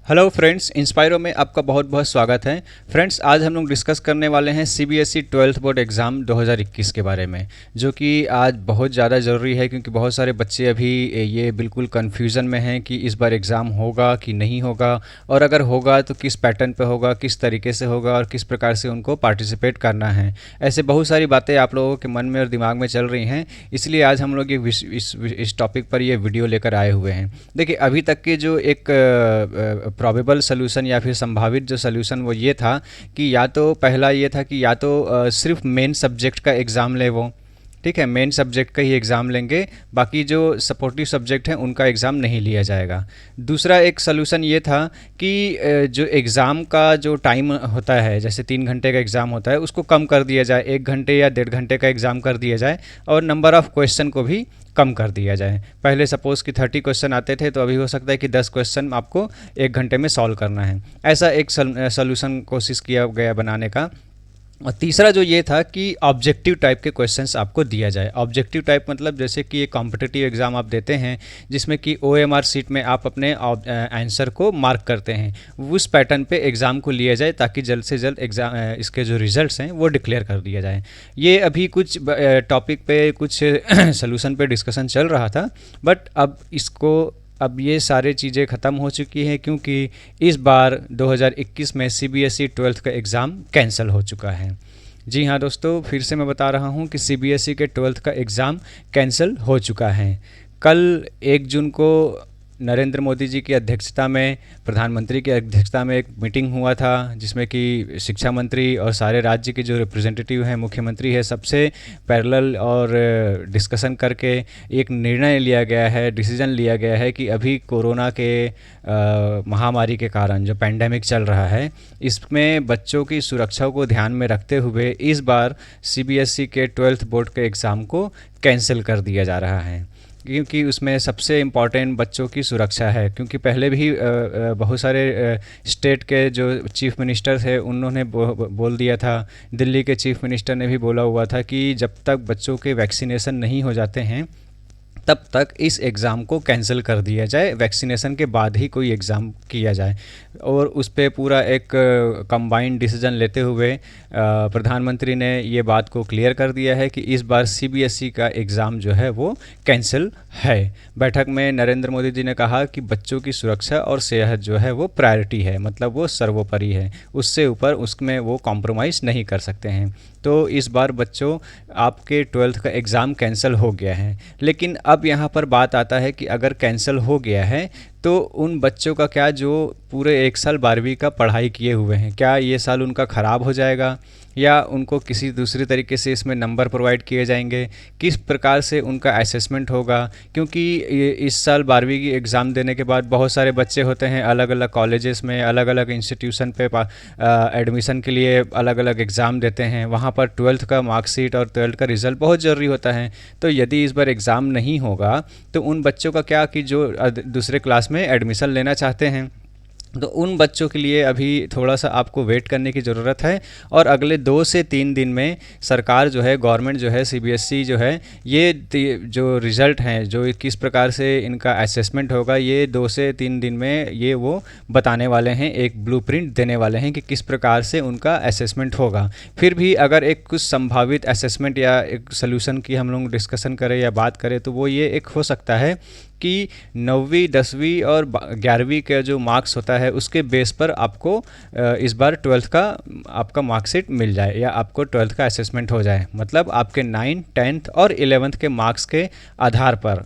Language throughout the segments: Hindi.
हेलो फ्रेंड्स, इंस्पायरो में आपका बहुत बहुत स्वागत है। फ्रेंड्स, आज हम लोग डिस्कस करने वाले हैं सीबीएसई 12th बोर्ड एग्ज़ाम 2021 के बारे में, जो कि आज बहुत ज़्यादा ज़रूरी है क्योंकि बहुत सारे बच्चे अभी ये बिल्कुल कन्फ्यूज़न में हैं कि इस बार एग्ज़ाम होगा कि नहीं होगा, और अगर होगा तो किस पैटर्न पे होगा, किस तरीके से होगा और किस प्रकार से उनको पार्टिसिपेट करना है। ऐसे बहुत सारी बातें आप लोगों के मन में और दिमाग में चल रही हैं, इसलिए आज हम लोग इस टॉपिक पर ये वीडियो लेकर आए हुए हैं। देखिए, अभी तक के जो एक प्रॉबेबल सॉल्यूशन या फिर संभावित जो सॉल्यूशन वो ये था कि या तो पहला ये था कि या तो सिर्फ मेन सब्जेक्ट का एग्ज़ाम ले वो, ठीक है, मेन सब्जेक्ट का ही एग्ज़ाम लेंगे, बाकी जो सपोर्टिव सब्जेक्ट हैं उनका एग्ज़ाम नहीं लिया जाएगा। दूसरा एक सॉल्यूशन ये था कि जो एग्ज़ाम का जो टाइम होता है, जैसे 3 घंटे का एग्ज़ाम होता है, उसको कम कर दिया जाए, 1 घंटे या 1.5 घंटे का एग्ज़ाम कर दिया जाए, और नंबर ऑफ़ क्वेश्चन को भी कम कर दिया जाए। पहले सपोज़ कि 30 क्वेश्चन आते थे, तो अभी हो सकता है कि 10 क्वेश्चन आपको 1 घंटे में सॉल्व करना है। ऐसा एक सॉल्यूशन कोशिश किया गया बनाने का। और तीसरा जो ये था कि ऑब्जेक्टिव टाइप के क्वेश्चंस आपको दिया जाए। ऑब्जेक्टिव टाइप मतलब जैसे कि एक कॉम्पिटिटिव एग्ज़ाम आप देते हैं जिसमें कि ओएमआर शीट में आप अपने आंसर को मार्क करते हैं, उस पैटर्न पे एग्ज़ाम को लिया जाए ताकि जल्द से जल्द एग्ज़ाम इसके जो रिजल्ट्स हैं वो डिक्लेयर कर दिया जाए। ये अभी कुछ टॉपिक पे कुछ सोल्यूशन पे डिस्कशन चल रहा था, बट अब ये सारे चीज़ें ख़त्म हो चुकी हैं क्योंकि इस बार 2021 में सीबीएसई 12th का एग्ज़ाम कैंसिल हो चुका है। जी हाँ दोस्तों, फिर से मैं बता रहा हूँ कि सीबीएसई के 12th का एग्ज़ाम कैंसिल हो चुका है। कल 1 जून को नरेंद्र मोदी जी की अध्यक्षता में, प्रधानमंत्री की अध्यक्षता में एक मीटिंग हुआ था जिसमें कि शिक्षा मंत्री और सारे राज्य के जो रिप्रेजेंटेटिव हैं, मुख्यमंत्री है, सबसे पैरेलल और डिस्कशन करके एक निर्णय लिया गया है, डिसीजन लिया गया है कि अभी कोरोना के महामारी के कारण जो पैंडेमिक चल रहा है, इसमें बच्चों की सुरक्षा को ध्यान में रखते हुए इस बार सीबीएसई के 12th बोर्ड के एग्ज़ाम को कैंसिल कर दिया जा रहा है, क्योंकि उसमें सबसे इम्पॉर्टेंट बच्चों की सुरक्षा है। क्योंकि पहले भी बहुत सारे स्टेट के जो चीफ़ मिनिस्टर थे उन्होंने बोल दिया था, दिल्ली के चीफ़ मिनिस्टर ने भी बोला हुआ था कि जब तक बच्चों के वैक्सीनेशन नहीं हो जाते हैं तब तक इस एग्ज़ाम को कैंसिल कर दिया जाए, वैक्सीनेशन के बाद ही कोई एग्ज़ाम किया जाए। और उस पे पूरा एक कंबाइंड डिसीजन लेते हुए प्रधानमंत्री ने ये बात को क्लियर कर दिया है कि इस बार सीबीएसई का एग्ज़ाम जो है वो कैंसिल है। बैठक में नरेंद्र मोदी जी ने कहा कि बच्चों की सुरक्षा और सेहत जो है वो प्रायोरिटी है, मतलब वो सर्वोपरि है, उससे ऊपर उसमें वो कॉम्प्रोमाइज़ नहीं कर सकते हैं। तो इस बार बच्चों, आपके 12th का एग्ज़ाम कैंसिल हो गया है। लेकिन अब यहाँ पर बात आता है कि अगर कैंसिल हो गया है तो उन बच्चों का क्या जो पूरे 1 साल 12वीं का पढ़ाई किए हुए हैं, क्या ये साल उनका ख़राब हो जाएगा या उनको किसी दूसरे तरीके से इसमें नंबर प्रोवाइड किए जाएंगे, किस प्रकार से उनका असेसमेंट होगा? क्योंकि इस साल 12वीं की एग्ज़ाम देने के बाद बहुत सारे बच्चे होते हैं अलग अलग कॉलेजेस में, अलग अलग इंस्टीट्यूशन पे एडमिशन के लिए अलग अलग एग्ज़ाम देते हैं। वहाँ पर 12th का मार्कशीट और 12th का रिज़ल्ट बहुत ज़रूरी होता है। तो यदि इस बार एग्ज़ाम नहीं होगा तो उन बच्चों का क्या कि जो दूसरे क्लास में एडमिशन लेना चाहते हैं, तो उन बच्चों के लिए अभी थोड़ा सा आपको वेट करने की ज़रूरत है। और अगले 2 से 3 दिन में सरकार जो है, गवर्नमेंट जो है, सीबीएसई जो है, ये जो रिज़ल्ट हैं, जो किस प्रकार से इनका असेसमेंट होगा, ये 2 से 3 दिन में ये वो बताने वाले हैं, एक ब्लूप्रिंट देने वाले हैं कि किस प्रकार से उनका असेसमेंट होगा। फिर भी अगर एक कुछ संभावित असेसमेंट या एक सोल्यूशन की हम लोग डिस्कशन करें या बात करें तो वो ये एक हो सकता है कि 9वीं 10वीं और 11वीं का जो मार्क्स होता है उसके बेस पर आपको इस बार 12th का आपका मार्कशीट मिल जाए या आपको 12th का असेसमेंट हो जाए। मतलब आपके 9, 10th और 11th के मार्क्स के आधार पर,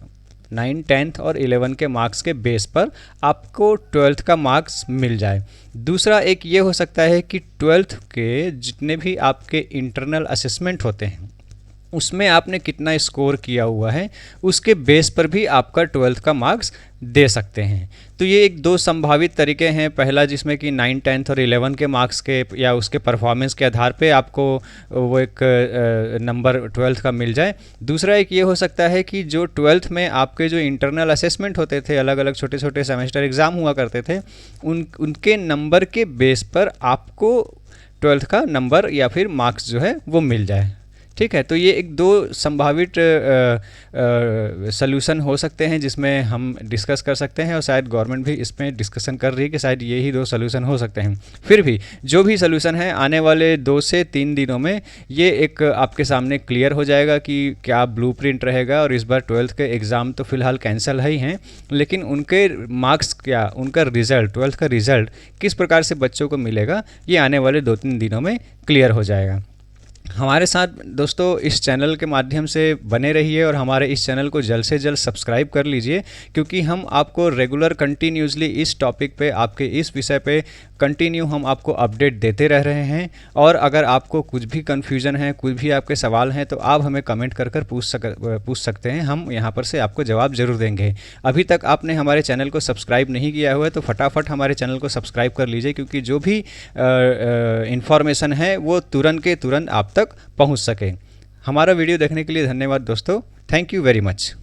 9, 10th और 11 के मार्क्स के बेस पर आपको 12th का मार्क्स मिल जाए। दूसरा एक ये हो सकता है कि 12th के जितने भी आपके इंटरनल असेसमेंट होते हैं उसमें आपने कितना स्कोर किया हुआ है, उसके बेस पर भी आपका 12th का मार्क्स दे सकते हैं। तो ये एक 2 संभावित तरीके हैं। पहला जिसमें कि 9, 10th और 11 के मार्क्स के या उसके परफॉर्मेंस के आधार पे आपको वो एक नंबर 12th का मिल जाए। दूसरा एक ये हो सकता है कि जो 12th में आपके जो इंटरनल असेसमेंट होते थे, अलग अलग छोटे छोटे सेमेस्टर एग्ज़ाम हुआ करते थे, उनके नंबर के बेस पर आपको 12th का नंबर या फिर मार्क्स जो है वो मिल जाए। ठीक है, तो ये एक दो संभावित सल्यूशन हो सकते हैं जिसमें हम डिस्कस कर सकते हैं, और शायद गवर्नमेंट भी इसमें डिस्कशन कर रही है कि शायद ये ही दो सल्यूशन हो सकते हैं। फिर भी जो भी सल्यूशन है, आने वाले 2 से 3 दिनों में ये एक आपके सामने क्लियर हो जाएगा कि क्या ब्लूप्रिंट रहेगा। और इस बार 12th के एग्ज़ाम तो फिलहाल कैंसिल ही हैं, लेकिन उनके मार्क्स क्या, उनका रिज़ल्ट, 12th का रिज़ल्ट किस प्रकार से बच्चों को मिलेगा, ये आने वाले 2-3 दिनों में क्लियर हो जाएगा। हमारे साथ दोस्तों इस चैनल के माध्यम से बने रहिए और हमारे इस चैनल को जल्द से जल्द सब्सक्राइब कर लीजिए, क्योंकि हम आपको रेगुलर कंटिन्यूसली इस टॉपिक पे, आपके इस विषय पे कंटिन्यू हम आपको अपडेट देते रह रहे हैं। और अगर आपको कुछ भी कन्फ्यूज़न है, कुछ भी आपके सवाल हैं, तो आप हमें कमेंट कर कर पूछ सकते हैं। हम यहाँ पर से आपको जवाब ज़रूर देंगे। अभी तक आपने हमारे चैनल को सब्सक्राइब नहीं किया हुआ है तो फटाफट हमारे चैनल को सब्सक्राइब कर लीजिए, क्योंकि जो भी इंफॉर्मेशन है वो तुरंत के तुरंत आप तक पहुंच सके। हमारा वीडियो देखने के लिए धन्यवाद दोस्तों। Thank you very much.